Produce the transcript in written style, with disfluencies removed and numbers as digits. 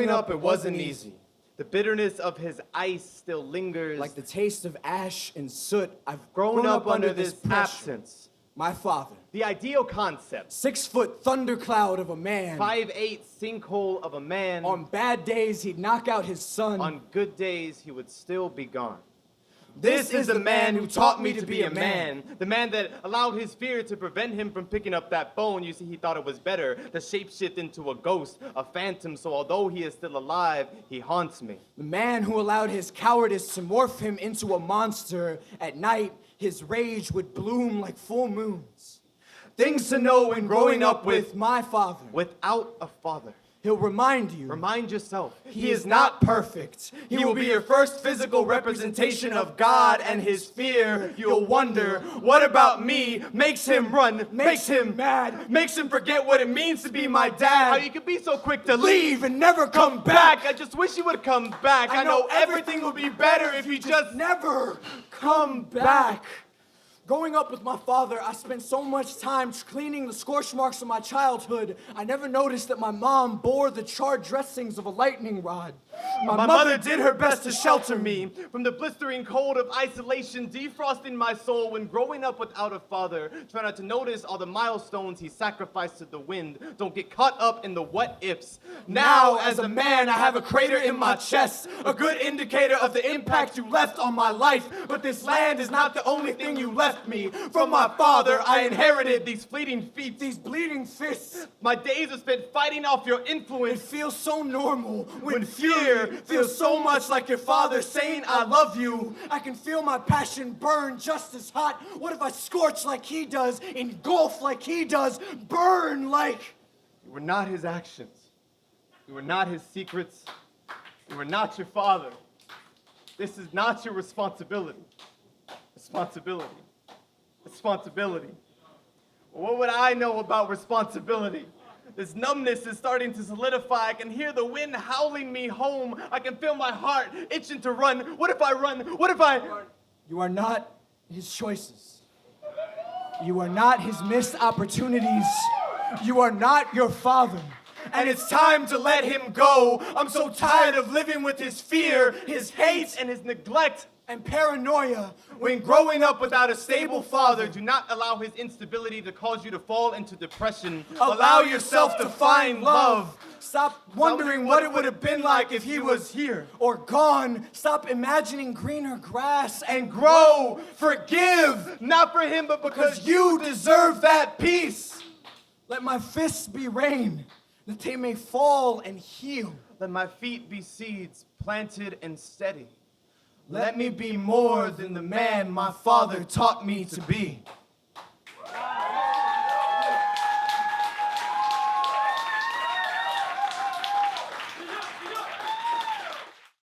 Growing up, it wasn't easy. The bitterness of his ice still lingers. Like the taste of ash and soot, I've grown up under this pressure. absence. My father. The ideal concept. 6-foot thundercloud of a man. 5'8" sinkhole of a man. On bad days, he'd knock out his son. On good days, he would still be gone. This is the man who taught me to be a man. The man that allowed his fear to prevent him from picking up that bone. You see, he thought it was better to shapeshift into a ghost, a phantom, so although he is still alive, he haunts me. The man who allowed his cowardice to morph him into a monster. At night, his rage would bloom like full moons. Things to know when growing up with my father. Without a father. He'll remind you. Remind yourself. He is not perfect. He will be your first physical representation of God and his fear. You'll wonder, what about me makes him run, makes him mad, makes him forget what it means to be my dad. How you could be so quick to leave and never come back. I just wish you would come back. I know everything would be better if you just never come back. Growing up with my father, I spent so much time cleaning the scorch marks of my childhood, I never noticed that my mom bore the charred dressings of a lightning rod. My mother did her best to shelter me from the blistering cold of isolation, defrosting my soul when growing up without a father. Try not to notice all the milestones he sacrificed to the wind. Don't get caught up in the what-ifs. Now, as a man, I have a crater in my chest, a good indicator of the impact you left on my life. But this land is not the only thing you left me. From my father, I inherited these fleeting feet, these bleeding fists. My days are spent fighting off your influence. It feels so normal when fear feels so much like your father saying I love you. I can feel my passion burn just as hot. What if I scorch like he does, engulf like he does, burn like... You were not his actions. You were not his secrets. You were not your father. This is not your responsibility. Responsibility. Responsibility. What would I know about responsibility? This numbness is starting to solidify. I can hear the wind howling me home. I can feel my heart itching to run. What if I run? What if I... You are not his choices. You are not his missed opportunities. You are not your father. And it's time to let him go. I'm so tired of living with his fear, his hate, and his neglect and paranoia. When growing up without a stable father, do not allow his instability to cause you to fall into depression. Allow yourself to find love. Stop wondering what it would have been like if he was here or gone. Stop imagining greener grass and grow. Forgive, not for him, but because you deserve that peace. Let my fists be rain, that they may fall and heal. Let my feet be seeds planted and steady. Let me be more than the man my father taught me to be.